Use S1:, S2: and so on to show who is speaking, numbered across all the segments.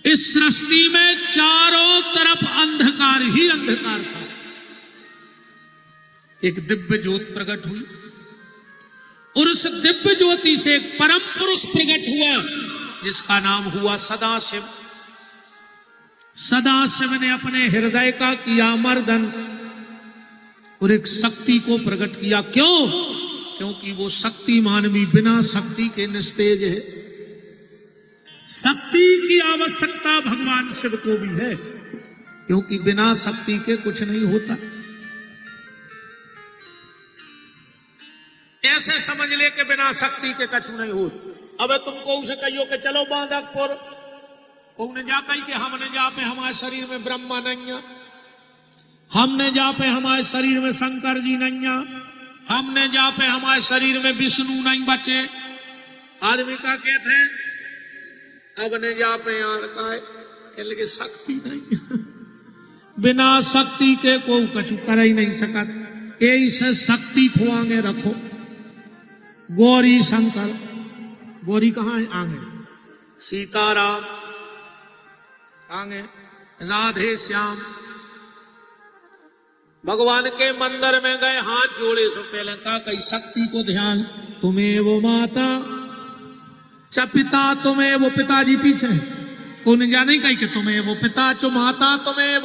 S1: इस सृष्टि में चारों तरफ अंधकार ही अंधकार था। एक दिव्य ज्योत प्रकट हुई और उस दिव्य ज्योति से एक परम पुरुष प्रकट हुआ जिसका नाम हुआ सदाशिव। सदाशिव ने अपने हृदय का किया मर्दन और एक शक्ति को प्रकट किया। क्यों? क्योंकि वो शक्तिमान भी बिना शक्ति के निस्तेज है। शक्ति की आवश्यकता भगवान शिव को भी है, क्योंकि बिना शक्ति के कुछ नहीं होता। ऐसे समझ ले कि बिना शक्ति के कछु नहीं होता। अब तुमको उसे कहियो कि चलो बांधकपुर, उन्हें जा कही कि हमने जा पे हमारे शरीर में ब्रह्मा नहीं है, हमने जा पे हमारे शरीर में शंकर जी नहीं है, हमने जा पे हमारे शरीर में विष्णु नहीं बचे। आदमी का कहते हैं अब ने जा पे यार का है कह लगे शक्ति नहीं बिना शक्ति के कोई कछु कर ही नहीं सकत। यही से शक्ति खुआंगे रखो। गौरी शंकर, गौरी कहाँ है? आगे। सीताराम आगे, राधे श्याम। भगवान के मंदिर में गए, हाथ जोड़े सो पहले कहा कही शक्ति को ध्यान, तुम्हें वो माता च पिता, तुम्हें वो पिताजी पीछे उन्हें जाने कही कि तुम्हें वो पिता चो माता, तुम्हें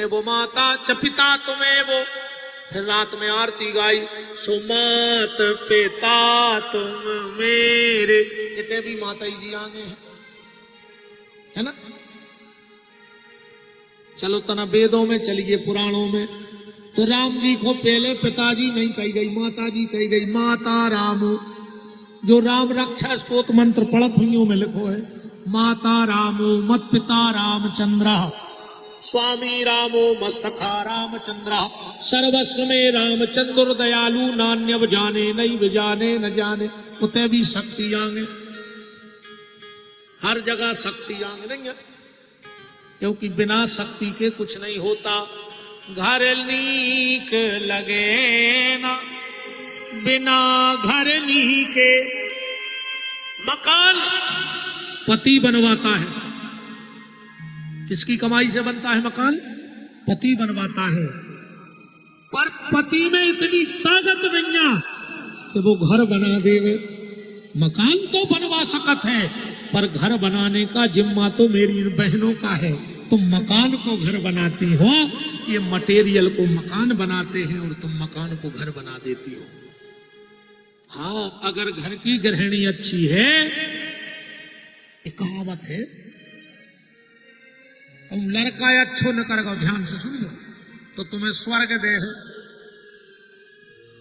S1: वो माता च पिता, तुम्हें वो। फिर रात में आरती गाई, सो मात पिता तुम मेरे। इतने भी माता जी आगे है ना। चलो तना वेदों में चलिए, पुराणों में तो राम जी को पहले पिताजी नहीं कही गई, माता जी कही गई। माता रामो, जो राम रक्षा स्तोत्र मंत्र पढ़त हुइयों में लिखो है, माता रामो मत पिता रामचंद्र, स्वामी रामो मत सखा रामचंद्र, सर्वस्व में रामचंद्र दयालु, नान्यव जाने नहीं विजाने न जाने। उते भी शक्ति आंगे, हर जगह शक्ति आंगे नहीं है, क्योंकि बिना शक्ति के कुछ नहीं होता। घर नीक लगे ना बिना घर नी के। मकान पति बनवाता है, किसकी कमाई से बनता है मकान? पति बनवाता है। पर पति में इतनी ताकत नहीं है कि वो घर बना देवे। मकान तो बनवा सकत है, पर घर बनाने का जिम्मा तो मेरी बहनों का है। तुम मकान को घर बनाती हो, ये मटेरियल को मकान बनाते हैं और तुम मकान को घर बना देती हो। हाँ, अगर घर की गृहिणी अच्छी है, एक कहावत है, तुम लड़का अच्छो न करेगा, ध्यान से सुन लो, तो तुम्हें स्वर्ग दे है।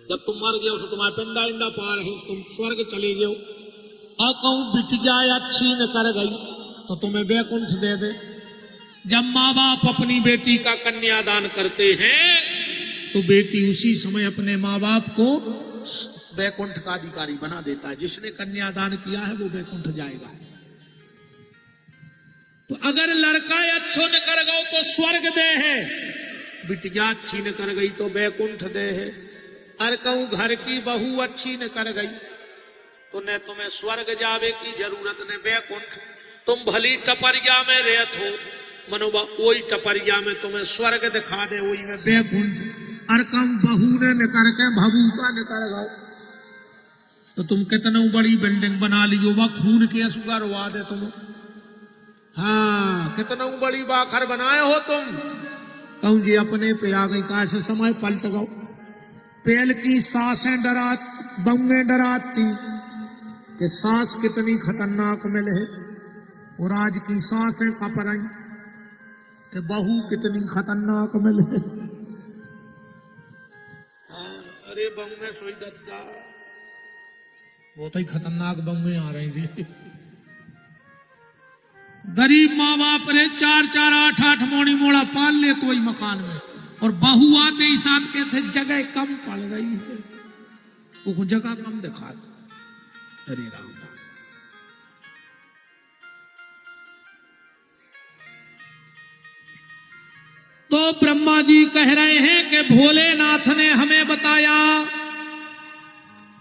S1: जब तुम मर गए तो तुम्हारे पिंडा इंडा पार है, तुम स्वर्ग चले जाओ। और कहूं बिटिया अच्छी न कर गई तो तुम्हें बैकुंठ दे दे। जब माँ बाप अपनी बेटी का कन्यादान करते हैं तो बेटी उसी समय अपने माँ बाप को बैकुंठ का अधिकारी बना देता है। जिसने कन्यादान किया है वो बैकुंठ जाएगा। तो अगर लड़का अच्छो न कर गो तो स्वर्ग दे है, बिटिया अच्छी न कर गई तो बैकुंठ दे है। अरे कहूं घर की बहू अच्छी न कर गई तो न तुम्हें स्वर्ग जावे की जरूरत न बैकुंठ। तुम भली टपरिया में रहत हो, मनोबा वही टपरिया में तुम्हें स्वर्ग दिखा दे, वही में बैकुंठ। अरे कहूं बहू ने न करके भभूका न कर गो तो तुम कितना बड़ी बिल्डिंग बना लियो, वह खून के असुगा रुआ दे तुम। हाँ, कितना बड़ी बाखर बनाए हो तुम। कहूं जी अपने पे आ गई, कहा से समय पलट गो। पेल की सांसें बंगे डराती कि सांस कितनी खतरनाक मिले है, और आज की सांसें कप रही कि बहू कितनी खतरनाक मिले। हाँ, अरे बंगे सोई दद्दा, बहुत ही खतरनाक बंगे आ रही थी। गरीब माँ बाप रे 4-4, 8-8 मोड़ी मोड़ा पाल ले तो ही मकान में, और बहू आते ही साथ के थे जगह कम पड़ गई है, वो जगह कम दिखा। अरे राम राम। तो ब्रह्मा जी कह रहे हैं कि भोलेनाथ ने हमें बताया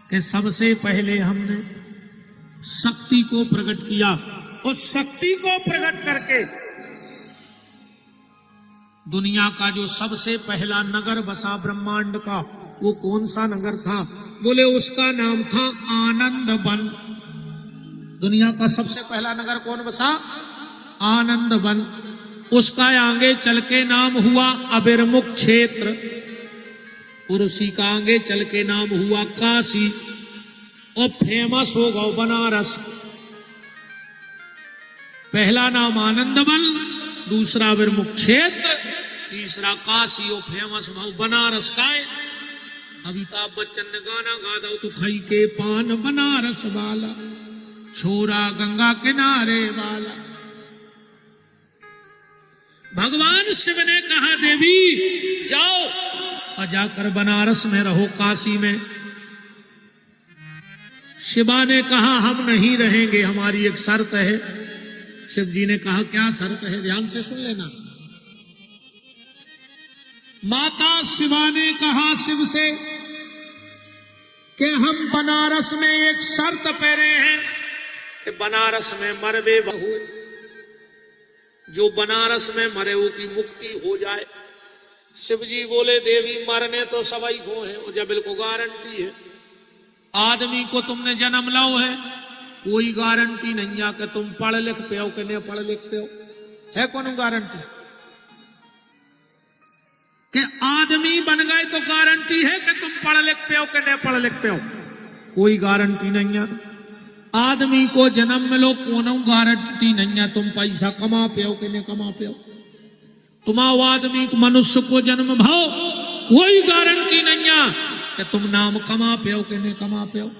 S1: कि सबसे पहले हमने शक्ति को प्रकट किया उस शक्ति को प्रकट करके दुनिया का जो सबसे पहला नगर बसा ब्रह्मांड का, वो कौन सा नगर था? बोले उसका नाम था आनंद वन। दुनिया का सबसे पहला नगर कौन बसा? आनंद वन। उसका आगे चल के नाम हुआ अबिरमुख क्षेत्र, और उसी का आगे चल के नाम हुआ काशी, और फेमस हो गया बनारस। पहला नाम आनंद वन, दूसरा अबिरमुख क्षेत्र, तीसरा काशी, और फेमस भाव बनारस का है। अमिताभ बच्चन ने गाना गा दो तो खाई के पान बनारस वाला, छोरा गंगा किनारे वाला। भगवान शिव ने कहा देवी जाओ और जाकर बनारस में रहो, काशी में। शिवा ने कहा हम नहीं रहेंगे, हमारी एक शर्त है। शिव जी ने कहा क्या शर्त है? ध्यान से सुन लेना। माता शिवा ने कहा शिव से कि हम बनारस में एक शर्त पेरे हैं कि बनारस में मरवे बहु, जो बनारस में मरे वो की मुक्ति हो जाए। शिव जी बोले देवी मरने तो सवाई को है, और जब बिल्कुल गारंटी है। आदमी को तुमने जन्म लाओ है, कोई गारंटी नहीं है कि तुम पढ़ लिख पे हो कि नहीं पढ़ लिख पे हो। है कौन गारंटी? कि आदमी बन गए तो गारंटी है कि तुम पढ़ लिख पे हो कि नहीं पढ़ लिख पे हो? कोई गारंटी नहीं है। आदमी को जन्म मिलो कोनो गारंटी नहीं है तुम पैसा कमा पे हो कि नहीं कमा पे हो। तुम आदमी मनुष्य को जन्म भाओ, कोई गारंटी नहीं है कि तुम नाम कमा पे हो कि नहीं कमा पे हो।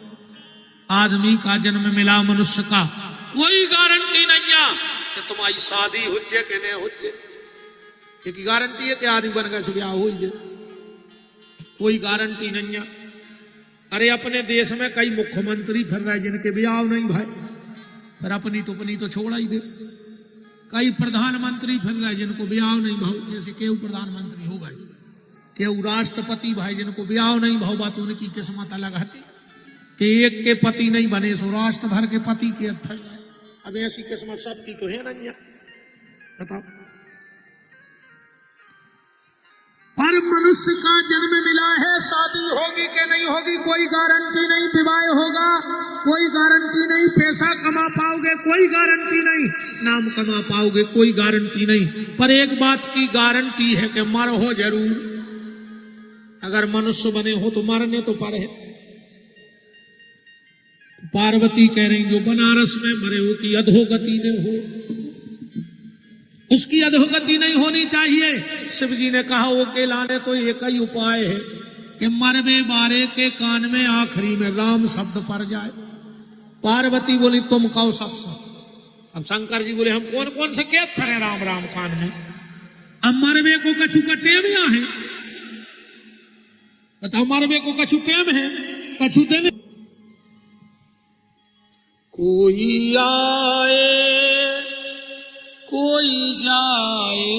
S1: आदमी का जन्म मिला मनुष्य का, कोई गारंटी नहीं है कि तुम्हारी शादी हो जाए कि नहीं हो जाए। एक गारंटी है कि आदमी बन गए ब्याह हो जाए, कोई गारंटी नहीं है। अरे अपने देश में कई मुख्यमंत्री फिर रहे जिनके ब्याह नहीं भाई, फिर अपनी तो छोड़ा ही दे। कई प्रधानमंत्री फिर रहे जिनको ब्याह नहीं भाव, जैसे केहू प्रधानमंत्री हो गए, केहू राष्ट्रपति भाई जिनको ब्याह नहीं भाव, बात उनकी किस्मत अलग हटी कि एक के पति नहीं बने सो राष्ट्र भर के पति के फिर रहे। अब ऐसी किस्मत सबकी तो है नहीं, बताओ। पर मनुष्य का जन्म मिला है, शादी होगी कि नहीं होगी कोई गारंटी नहीं, विवाह होगा कोई गारंटी नहीं, पैसा कमा पाओगे कोई गारंटी नहीं, नाम कमा पाओगे कोई गारंटी नहीं। पर एक बात की गारंटी है कि मर हो जरूर। अगर मनुष्य बने हो तो मरने तो पर है। पार्वती कह रही जो बनारस में मरे हो कि अधोगति न हो, उसकी अधोगति नहीं होनी चाहिए। शिव जी ने कहा वो के लाने तो एक ही उपाय है कि मरवे बारे के कान में आखिरी में राम शब्द पड़ जाए। पार्वती बोली तुम कहो सब सब। अब शंकर जी बोले हम कौन कौन से कैद करें राम राम कान में। अब मरवे को कछु का टेम या है, बताओ मरवे को कछु टेम है, कछु देने। कोई आए कोई जाए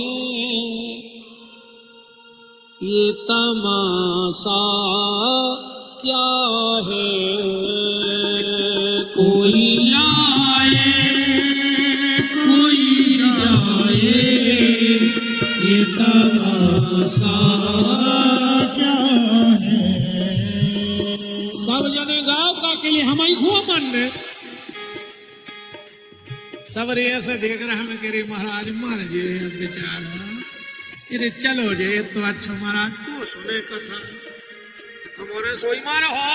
S1: ये तमाशा क्या है। कोई आए कोई जाए ये तमाशा क्या है। सब जने गाँव का के लिए हम ही हुआ मन में सब ऐसे देख रहे हमें कह रहे महाराज मर जे विचार अरे चलो जे तो अच्छा महाराज को सुने कथा हमारे सोई मारा हो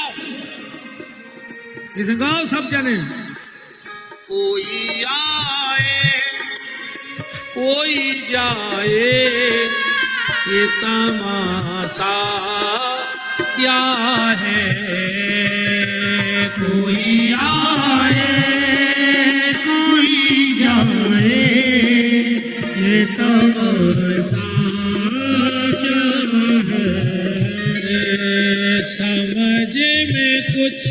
S1: इस गाँव सब जने। कोई आए कोई जाए ये तमाशा क्या है। कोई आए ये तमाशा क्या है। समझ में कुछ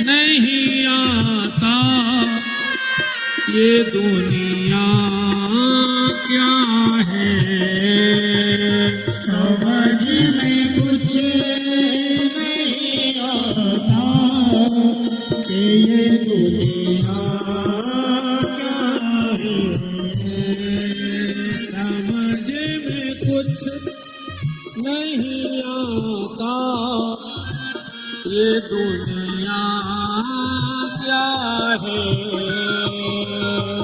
S1: नहीं आता ये दुनिया क्या है। समझ में कुछ नहीं आता कि ये दुनिया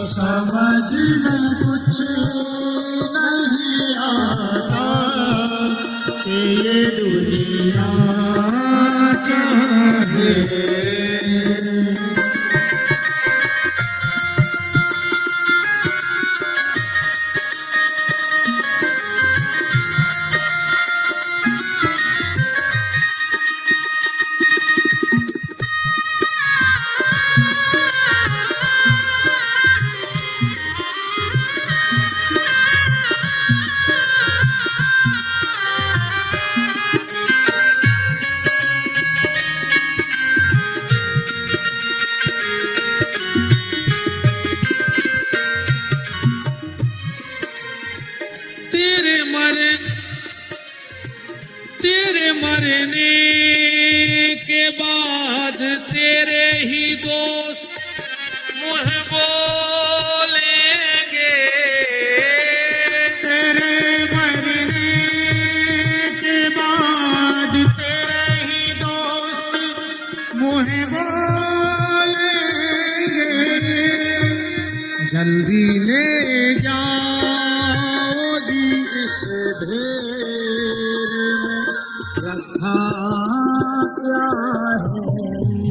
S2: समझ में कुछ नहीं आता कि ये दुनिया चाहे।
S1: तेरे मरने के बाद तेरे ही दोस्त मुझे बोलेंगे।
S2: तेरे मरने के बाद तेरे ही दोस्त मुझे बोलेंगे। जल्दी ले जाओ जी इस ढेर में रास्ता क्या है।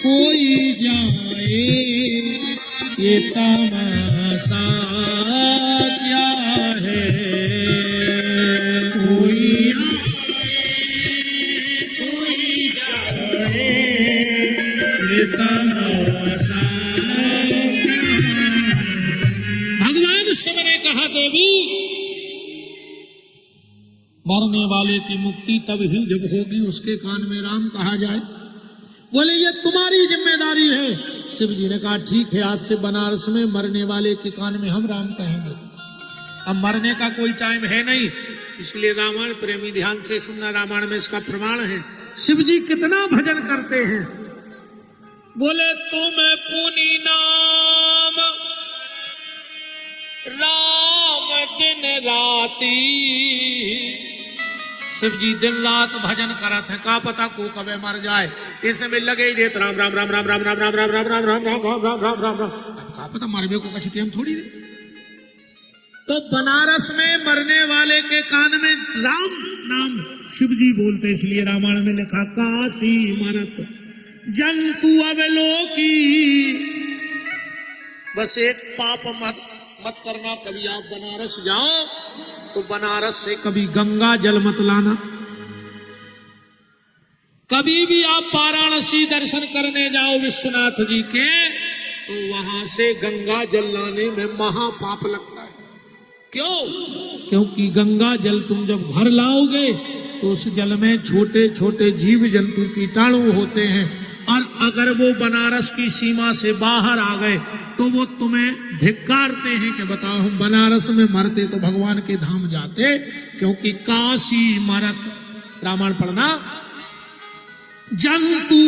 S2: कोई जाए ये तमाशा क्या है। कोई जाए ये तमाशा।
S1: भगवान शिव ने कहा देवी मरने वाले की मुक्ति तब ही जब होगी उसके कान में राम कहा जाए। बोले ये तुम्हारी जिम्मेदारी है। शिव जी ने कहा ठीक है, आज से बनारस में मरने वाले के कान में हम राम कहेंगे। अब मरने का कोई टाइम है नहीं, इसलिए रामायण प्रेमी ध्यान से सुनना, रामायण में इसका प्रमाण है। शिव जी कितना भजन करते हैं। बोले तुम्हें पुनि नाम राम दिन राती। शिव जी दिन रात भजन करत है, का पता को कबे मर जाए, इसमें लगे ही रहते राम राम राम राम राम राम राम राम राम राम राम राम राम राम राम राम राम। का पता मरबे को कछु टाइम थोड़ी रहे। तो बनारस में मरने वाले के कान में राम नाम शिव जी बोलते, इसलिए रामायण में लिखा काशी मरत जंतु अवलोकी। बस एक पाप मत करना, कभी आप बनारस जाओ तो बनारस से कभी गंगा जल मत लाना। कभी भी आप वाराणसी दर्शन करने जाओ विश्वनाथ जी के, तो वहां से गंगा जल लाने में महापाप लगता है। क्यों? क्योंकि गंगा जल तुम जब घर लाओगे तो उस जल में छोटे छोटे जीव जंतु कीटाणु होते हैं, और अगर वो बनारस की सीमा से बाहर आ गए तो वो तुम्हें धिक्कारते हैं कि बताओ हम बनारस में मरते तो भगवान के धाम जाते। क्योंकि काशी मरत, रामायण पढ़ना, जंतु,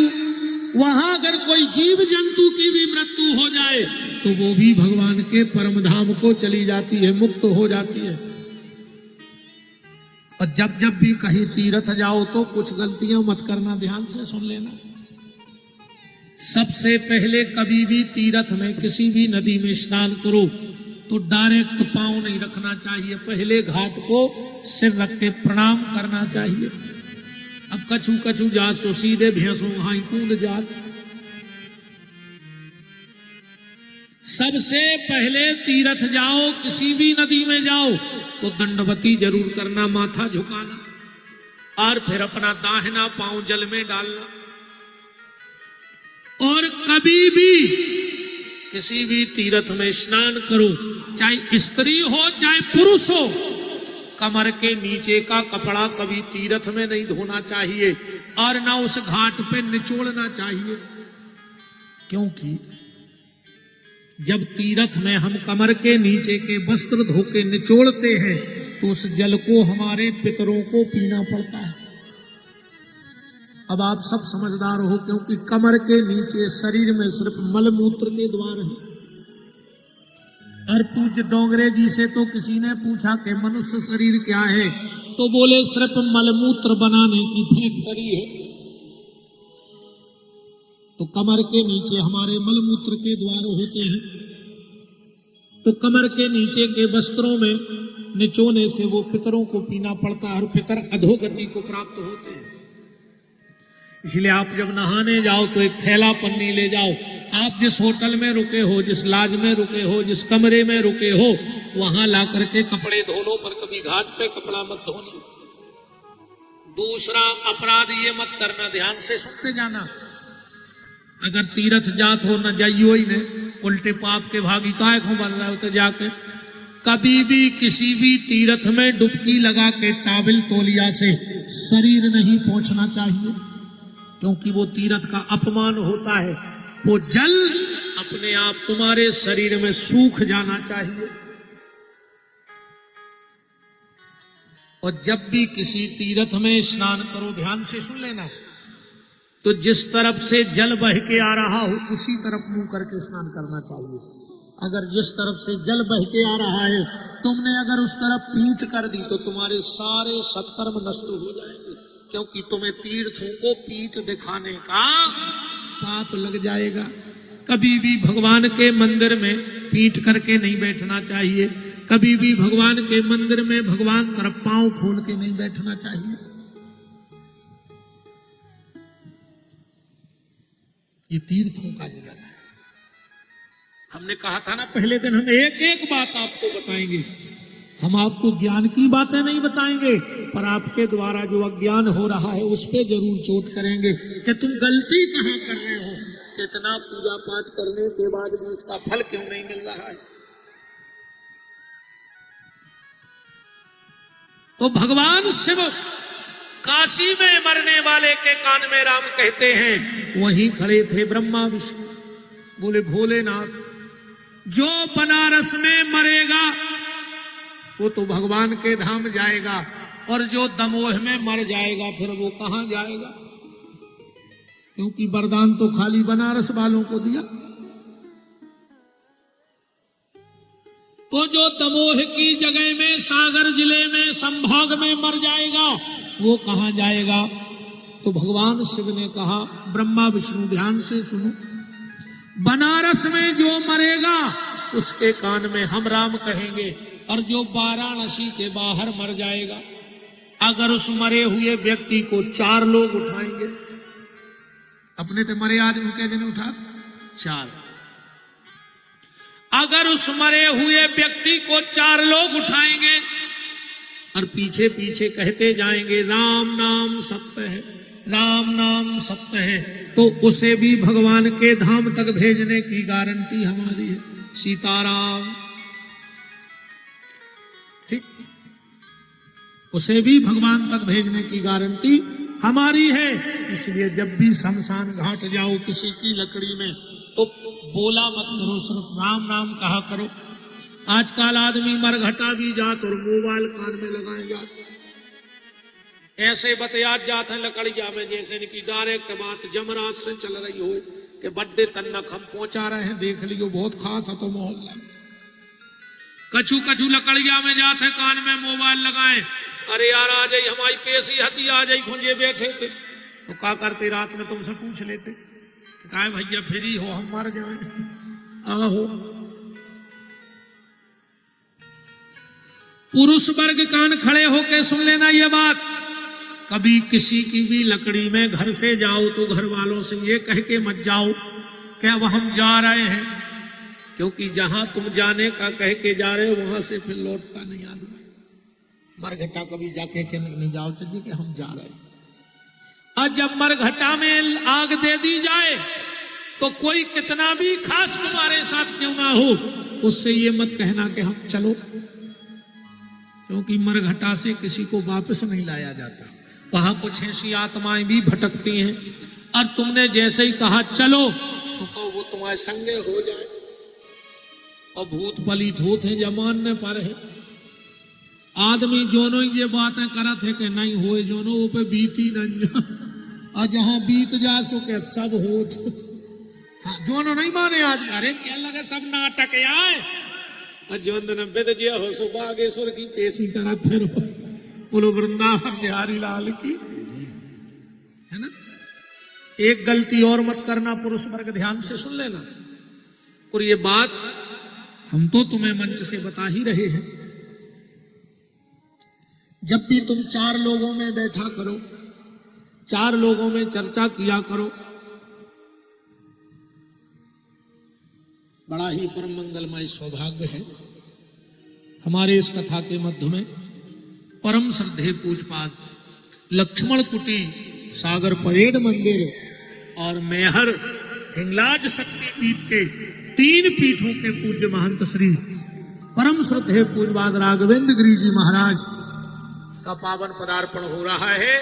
S1: वहां अगर कोई जीव जंतु की भी मृत्यु हो जाए तो वो भी भगवान के परम धाम को चली जाती है, मुक्त हो जाती है। और जब जब भी कहीं तीर्थ जाओ तो कुछ गलतियां मत करना, ध्यान से सुन लेना। सबसे पहले कभी भी तीर्थ में किसी भी नदी में स्नान करो तो डायरेक्ट पांव नहीं रखना चाहिए, पहले घाट को सिर रख के प्रणाम करना चाहिए। अब कछु कछु जात सो सीधे भैंसों हाई कूद जात। सबसे पहले तीर्थ जाओ, किसी भी नदी में जाओ तो दंडवती जरूर करना, माथा झुकाना, और फिर अपना दाहिना पांव जल में डालना। और कभी भी किसी भी तीर्थ में स्नान करो, चाहे स्त्री हो चाहे पुरुष हो, कमर के नीचे का कपड़ा कभी तीर्थ में नहीं धोना चाहिए और ना उस घाट पे निचोड़ना चाहिए। क्योंकि जब तीर्थ में हम कमर के नीचे के वस्त्र धो के निचोड़ते हैं तो उस जल को हमारे पितरों को पीना पड़ता है। अब आप सब समझदार हो, क्योंकि कमर के नीचे शरीर में सिर्फ मलमूत्र के द्वार हैं। और पूज्य डोंगरे जी से तो किसी ने पूछा कि मनुष्य शरीर क्या है, तो बोले सिर्फ मलमूत्र बनाने की फैक्ट्री है। तो कमर के नीचे हमारे मलमूत्र के द्वार होते हैं, तो कमर के नीचे के वस्त्रों में निचोने से वो पितरों को पीना पड़ता है और पितर अधोगति को प्राप्त होते हैं। इसलिए आप जब नहाने जाओ तो एक थैला पन्नी ले जाओ। आप जिस होटल में रुके हो, जिस लॉज में रुके हो, जिस कमरे में रुके हो, वहां ला करके कपड़े धो लो, पर कभी घाट पे कपड़ा मत धोना। दूसरा अपराध ये मत करना, ध्यान से सुनते जाना। अगर तीर्थ जात हो न जाइयो ही ने, उल्टे पाप के भागी काय को बन रहा हो, तो जाके कभी भी किसी भी तीर्थ में डुबकी लगा के टाबिल तौलिया से शरीर नहीं पहुंचना चाहिए, क्योंकि वो तीर्थ का अपमान होता है। वो जल अपने आप तुम्हारे शरीर में सूख जाना चाहिए। और जब भी किसी तीर्थ में स्नान करो, ध्यान से सुन लेना, तो जिस तरफ से जल बह के आ रहा हो उसी तरफ मुंह करके स्नान करना चाहिए। अगर जिस तरफ से जल बह के आ रहा है तुमने अगर उस तरफ पीठ कर दी तो तुम्हारे सारे सत्कर्म नष्ट हो जाएंगे, क्योंकि तुम्हें तीर्थों को पीठ दिखाने का पाप लग जाएगा। कभी भी भगवान के मंदिर में पीठ करके नहीं बैठना चाहिए, कभी भी भगवान के मंदिर में भगवान तरफ पांव खोल के नहीं बैठना चाहिए। ये तीर्थों का नियम है। हमने कहा था ना पहले दिन, हम एक एक बात आपको बताएंगे। हम आपको ज्ञान की बातें नहीं बताएंगे, पर आपके द्वारा जो अज्ञान हो रहा है उस पे जरूर चोट करेंगे कि तुम गलती कहां कर रहे हो, कितना पूजा पाठ करने के बाद भी इसका फल क्यों नहीं मिल रहा है। तो भगवान शिव काशी में मरने वाले के कान में राम कहते हैं, वहीं खड़े थे ब्रह्मा विष्णु, बोले भोलेनाथ, जो बनारस में मरेगा वो तो भगवान के धाम जाएगा, और जो दमोह में मर जाएगा फिर वो कहां जाएगा, क्योंकि वरदान तो खाली बनारस वालों को दिया। तो जो दमोह की जगह में, सागर जिले में, संभाग में मर जाएगा वो कहां जाएगा। तो भगवान शिव ने कहा, ब्रह्मा विष्णु ध्यान से सुनो, बनारस में जो मरेगा उसके कान में हम राम कहेंगे, और जो वाराणसी के बाहर मर जाएगा, अगर उस मरे हुए व्यक्ति को 4 लोग उठाएंगे, अपने तो मरे आदमी के जन उठा 4, अगर उस मरे हुए व्यक्ति को 4 लोग उठाएंगे और पीछे पीछे कहते जाएंगे राम नाम सत्य है, राम नाम सत्य है, तो उसे भी भगवान के धाम तक भेजने की गारंटी हमारी है। सीताराम, ठीक, उसे भी भगवान तक भेजने की गारंटी हमारी है। इसलिए जब भी शमशान घाट जाओ किसी की लकड़ी में, तो बोला मत करो, सिर्फ राम नाम कहा करो। आजकल आदमी मरघटा भी जात और मोबाइल कान में लगाए जात, ऐसे बतियात जाते हैं लकड़िया में जैसे इनकी डायरेक्ट बात जमराज से चल रही हो कि बड्डे तन्नक हम पहुंचा रहे हैं, देख लियो बहुत खास है तो मोहल्ला। कछु कछु लकड़िया में जाते हैं कान में मोबाइल लगाए, अरे यार आ जाई हमारी पेशी हती, आ जाई खुंजे बैठे थे, तो क्या करते रात में तुमसे पूछ लेते, कहा भैया फ्री हो, हम मर जाए। आहो, पुरुष वर्ग कान खड़े होके सुन लेना ये बात, कभी किसी की भी लकड़ी में घर से जाओ तो घर वालों से ये कह के मत जाओ कि अब हम जा रहे हैं, क्योंकि जहां तुम जाने का कह के जा रहे हो वहां से फिर लौटता नहीं आदमी। मरघटा कभी जाके के नहीं जाओ, चलिए कि हम जा रहे हैं। और जब मरघटा में आग दे दी जाए तो कोई कितना भी खास तुम्हारे साथ क्यों ना हो, उससे ये मत कहना कि हम चलो, क्योंकि मरघटा से किसी को वापस नहीं लाया जाता। वहां कुछ ऐसी आत्माएं भी भटकती हैं, और तुमने जैसे ही कहा चलो तो वो तुम्हारे संगे हो जाए। और भूत पलित होते हैं जमाने पर है, आदमी जोनो ये बातें करत है कि नहीं होए, जोनो वो पे बीती नहीं, और जहां बीत जा सो के सब हो। हाँ, जोनो नहीं माने आज, अरे क्या लगे सब नाटक आए, अजवंदन विद जिया हो सो बागेश्वर की पेशी करा फिर बोलो वृंदावन बिहारी लाल की, है ना। एक गलती और मत करना पुरुष वर्ग, ध्यान से सुन लेना। और ये बात हम तो तुम्हें मंच से बता ही रहे हैं, जब भी तुम 4 लोगों में बैठा करो, 4 लोगों में चर्चा किया करो, बड़ा ही परम मंगलमय सौभाग्य है। हमारे इस कथा के मध्य में परम श्रद्धेय पूजपाद लक्ष्मण कुटी सागर परेड मंदिर और मेहर हिंगलाज शक्ति पीठ के 3 पीठों के पूज्य महंत श्री परम श्रद्धेय पूजपाद राघवेंद्र गिरी जी महाराज का पावन पदार्पण हो रहा है।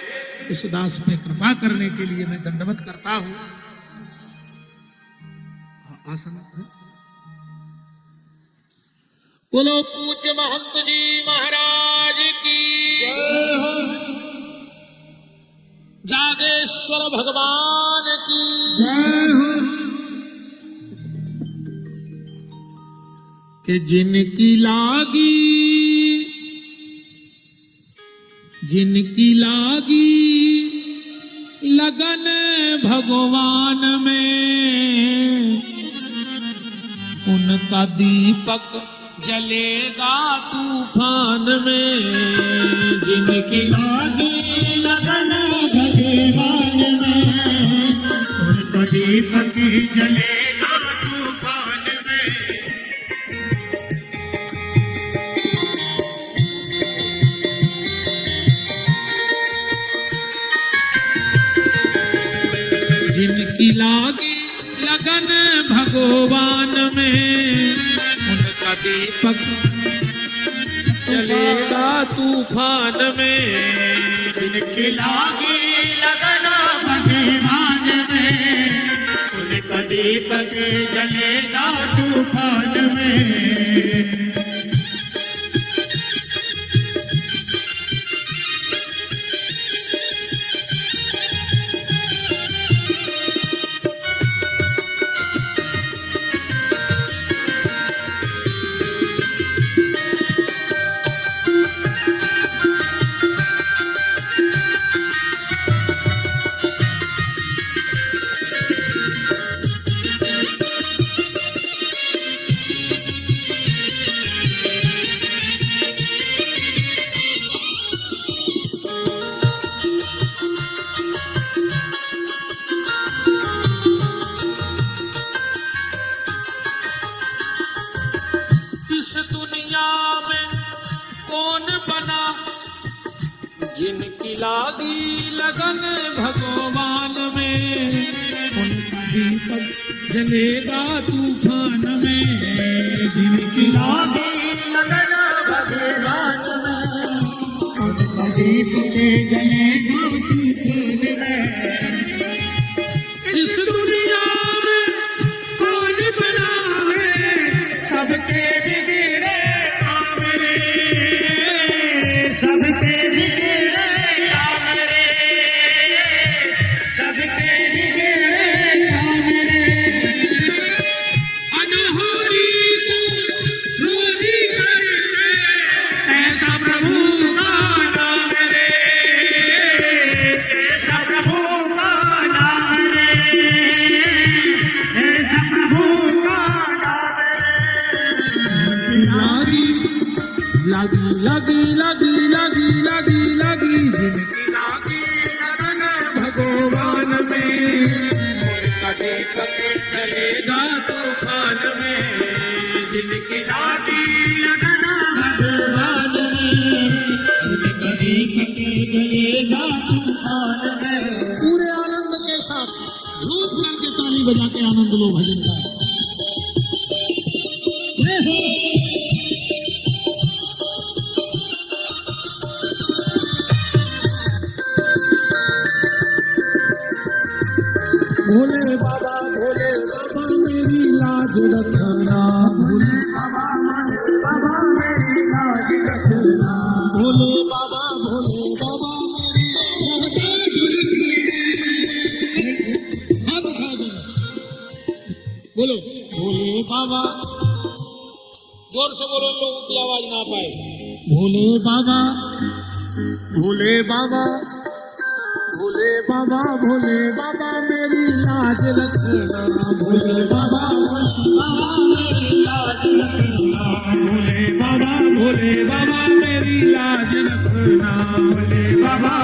S1: इस दास पे कृपा करने के लिए मैं दंडवत करता हूं। आसन बोलो पूज्य महंत जी महाराज की जय हो, जागेश्वर भगवान की
S2: जय हो।
S1: कि जिनकी लागी लगन भगवान में, उनका दीपक जलेगा तूफान में। जिनकी
S2: लागी लगन भगवान में, उनका दीपक जलेगा तूफान में।
S1: जिनकी लागी लगन भगवान में, उनका दीपक जलेगा तूफान में।
S2: जिनकी लागी लगन भगवान में, उनका दीपक जलेगा तूफान में।
S1: इस दुनिया में कौन बना, जिनकी लागी लगन भगवान में, उनका दीपक जलेगा तूफान में। जिनकी लागी
S2: लगन भगवान में, उनका दीपक जलेगा तूफान में।
S1: इस दुनिया में कौन बना है,
S2: सबके बिगड़े काम रे, सबके बिगड़े काम रे, सबके बिगड़े काम रे।
S1: अनहोनी को होनी कर दे,
S2: ऐसा प्रभु का नाम रे, ऐसा प्रभु का नाम रे, ऐसा प्रभु का नाम रे।
S1: लागी जिनकी लागी लगन भगवान में, उनका दीपक जलेगा तूफान में। जिनकी लागी लगन
S2: भगवान में, उनका दीपक जलेगा तूफान में।
S1: पूरे आनंद के साथ झूम करके ताली बजा के आनंद लो भजन का। भोले बाबा मेरी लाज रखना, भोले बाबा मेरी लाज रखना, भोले बाबा मेरी हाथ उठा दो, बोलो भोले बाबा जोर से बोलो, लोगों की आवाज ना पाए।
S2: भोले बाबा भोले बाबा भोले बाबा भोले बाबा मेरी लाज रखना, भोले बाबा मेरी लाज रखना, भोले बाबा मेरी लाज रखना, भोले बाबा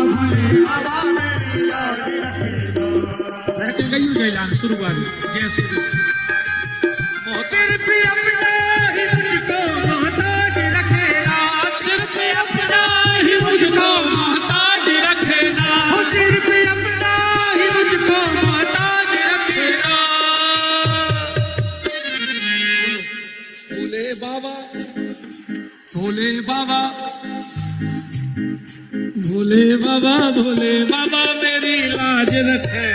S2: मेरी लाज रखना।
S1: बैठे गई जयलान शुरुआत जैसे
S2: सिर पे अपना ही मुझको मोहताज रखेना, सिर पे अपना ही मुझको मोहताज रखेना, सिर पे अपना ही मुझको मोहताज रखेना।
S1: भोले बाबा
S2: भोले बाबा भोले बाबा भोले बाबा मेरी लाज रखे,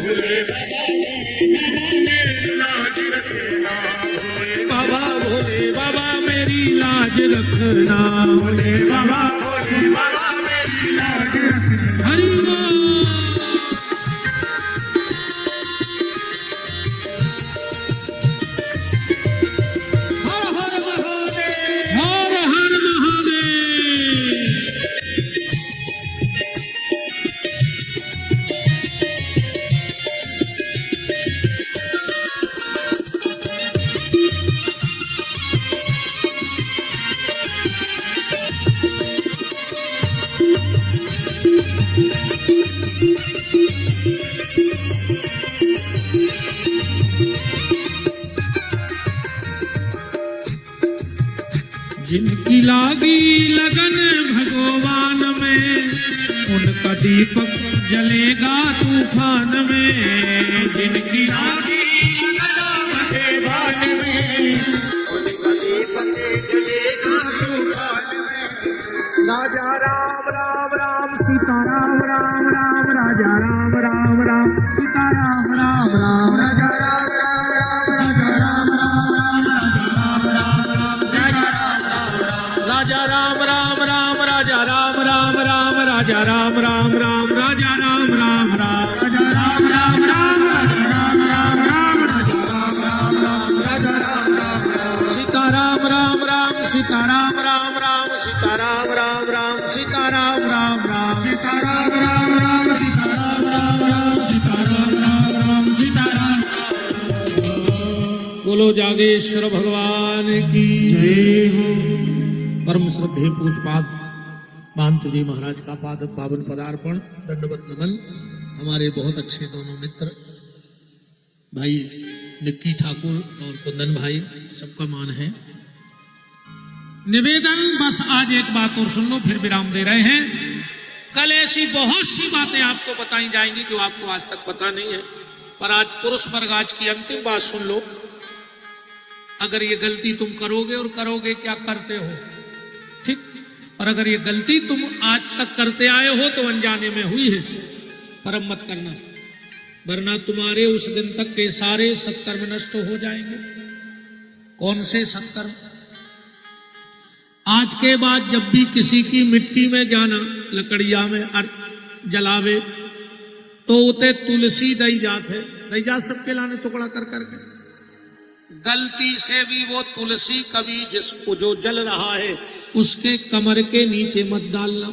S2: भोले बाबा भोले बाबा मेरी लाज रखना, भोले बाबा मेरी लाज रखना। हरि बोल। हर हर महादेव, हर हर महादेव। जिनकी लागी लगन भगवान में, उनका दीपक जलेगा तूफान में, जिनकी लागी लगन भगवान में, उनका दीपक जलेगा तूफान में। राजा राम राम राम सीता राम राम राम, राजा राम राम राम सीता राम राम राम, राजा राम राम राम, राजा राम राम राम, राजा राम राम राम, राजा राम राम राम, राजा राम राम राम, राजा राम राम राम, राजा राम राम राम, राजा राम राम राम, राजा राम राम राम, राजा राम राम राम, सीता राम राम राम, सीता राम राम राम, सीता राम राम राम, सीता राम राम राम, सीता राम राम राम, सीता राम राम राम, सीता राम राम राम, सीता राम।
S1: बोलो जागेश्वर भगवान की
S2: जय हो।
S1: परम श्रद्धेय पूजपाद महंत जी महाराज का पाद पावन पदार्पण, दंडवत नमन। हमारे बहुत अच्छे दोनों मित्र भाई निक्की ठाकुर और कुंदन भाई, सबका मान है। निवेदन बस आज एक बात और सुन लो, फिर विराम दे रहे हैं। कल ऐसी बहुत सी बातें आपको बताई जाएंगी जो आपको आज तक पता नहीं है, पर आज पुरुष वर्ग आज की अंतिम बात सुन लो। अगर ये गलती तुम करोगे और करोगे क्या करते हो, ठीक, और अगर ये गलती तुम आज तक करते आए हो तो अनजाने में हुई है, परम मत करना, वरना तुम्हारे उस दिन तक के सारे सत्कर्म नष्ट हो जाएंगे। कौन से सत्कर्म? आज के बाद जब भी किसी की मिट्टी में जाना, लकड़िया में जलावे, तो उते तुलसी दई जात है, दई जात सबके लाने टुकड़ा कर करके। गलती से भी वो तुलसी कभी जिसको जो जल रहा है उसके कमर के नीचे मत डालना।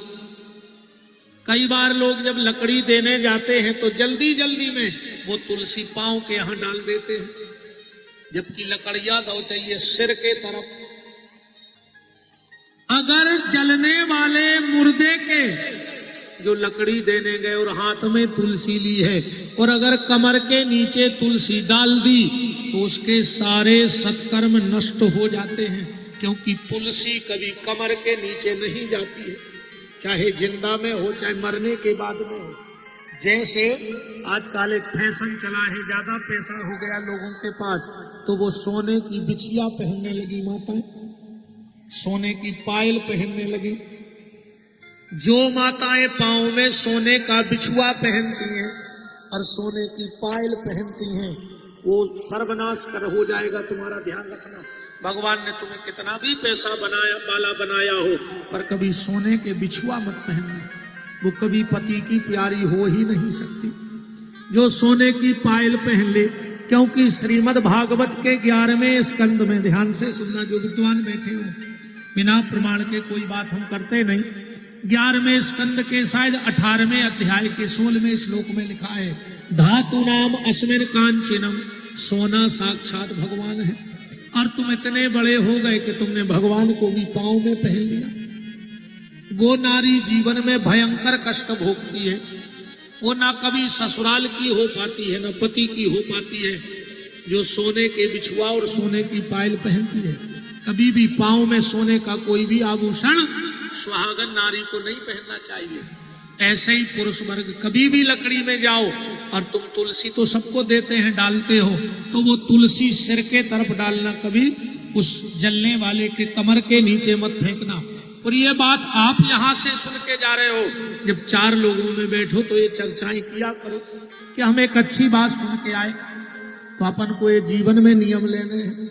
S1: कई बार लोग जब लकड़ी देने जाते हैं तो जल्दी जल्दी में वो तुलसी पांव के यहां डाल देते हैं, जबकि लकड़ियां दो चाहिए सिर के तरफ। अगर जलने वाले मुर्दे के जो लकड़ी देने गए और हाथ में तुलसी ली है और अगर कमर के नीचे तुलसी डाल दी तो उसके सारे सत्कर्म नष्ट हो जाते हैं, क्योंकि तुलसी कभी कमर के नीचे नहीं जाती है, चाहे जिंदा में हो चाहे मरने के बाद में हो। जैसे आजकल एक फैशन चला है, ज्यादा पैसा हो गया लोगों के पास तो वो सोने की बिछिया पहनने लगी माताएं, सोने की पायल पहनने लगी। जो माताएं पांव में सोने का बिछुआ पहनती हैं और सोने की पायल पहनती हैं वो सर्वनाश कर हो जाएगा, तुम्हारा ध्यान रखना। भगवान ने तुम्हें कितना भी पैसा बनाया बाला बनाया हो, पर कभी सोने के बिछुआ मत पहनना, वो कभी पति की प्यारी हो ही नहीं सकती। जो सोने की पायल पहन ले, क्योंकि श्रीमद् भागवत के 11वें स्कंद में, ध्यान से सुनना जो विद्वान बैठे हो, बिना प्रमाण के कोई बात हम करते नहीं। 11वें स्कंद के शायद 18वें अध्याय के 16वें श्लोक में लिखा है, धातु नाम अस्मिन कांचनम, सोना साक्षात भगवान है। और तुम इतने बड़े हो गए कि तुमने भगवान को भी पांव में पहन लिया। वो नारी जीवन में भयंकर कष्ट भोगती है, वो ना कभी ससुराल की हो पाती है, ना पति की हो पाती है, जो सोने के बिछुआ और सोने की पायल पहनती है। कभी भी पांव में सोने का कोई भी आभूषण सुहागन नारी को नहीं पहनना चाहिए। ऐसे ही पुरुष वर्ग, कभी भी लकड़ी में जाओ और तुम तुलसी तो सबको देते हैं, डालते हो, तो वो तुलसी सिर के तरफ डालना, कभी उस जलने वाले के कमर के नीचे मत फेंकना। और ये बात आप यहां से सुन के जा रहे हो, जब 4 लोगों में बैठो तो ये चर्चाएं किया करो कि हम एक अच्छी बात सुन के आए, तो अपन को ये जीवन में नियम लेने हैं।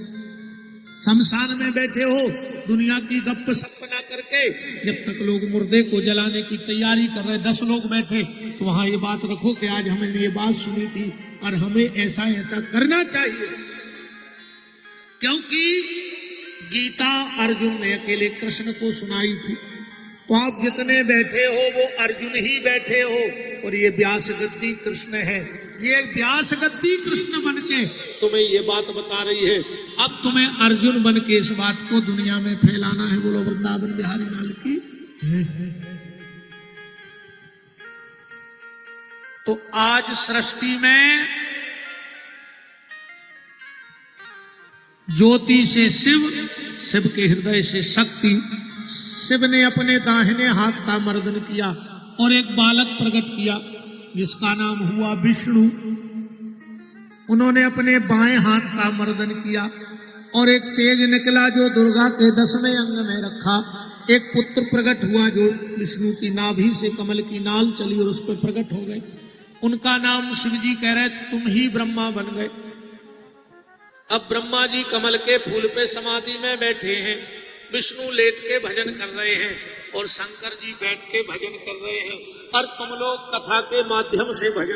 S1: शमशान में बैठे हो दुनिया की गप सप ना करके, जब तक लोग मुर्दे को जलाने की तैयारी कर रहे, 10 लोग बैठे, तो वहां ये बात रखो कि आज हमने ये बात सुनी थी और हमें ऐसा ऐसा करना चाहिए। क्योंकि गीता अर्जुन ने अकेले कृष्ण को सुनाई थी, तो आप जितने बैठे हो वो अर्जुन ही बैठे हो, और ये व्यास गद्दी कृष्ण है। ये व्यास गद्दी कृष्ण बन के तुम्हें ये बात बता रही है। अब तुम्हें अर्जुन बन के इस बात को दुनिया में फैलाना है। बोलो वृंदावन बिहारी लाल की। तो आज सृष्टि में ज्योति से शिव, शिव के हृदय से शक्ति, शिव ने अपने दाहिने हाथ का मर्दन किया और एक बालक प्रकट किया जिसका नाम हुआ विष्णु। उन्होंने अपने बाएं हाथ का मर्दन किया और एक तेज निकला जो दुर्गा के 10वें अंग में रखा। एक पुत्र प्रकट हुआ जो विष्णु की नाभि से कमल की नाल चली और उस पर प्रकट हो गए। उनका नाम शिव जी कह रहे तुम ही ब्रह्मा बन गए। अब ब्रह्मा जी कमल के फूल पे समाधि में बैठे हैं, विष्णु लेट के भजन कर रहे हैं और शंकर जी बैठ के भजन कर रहे हैं, और तुम लोग कथा के माध्यम से भजन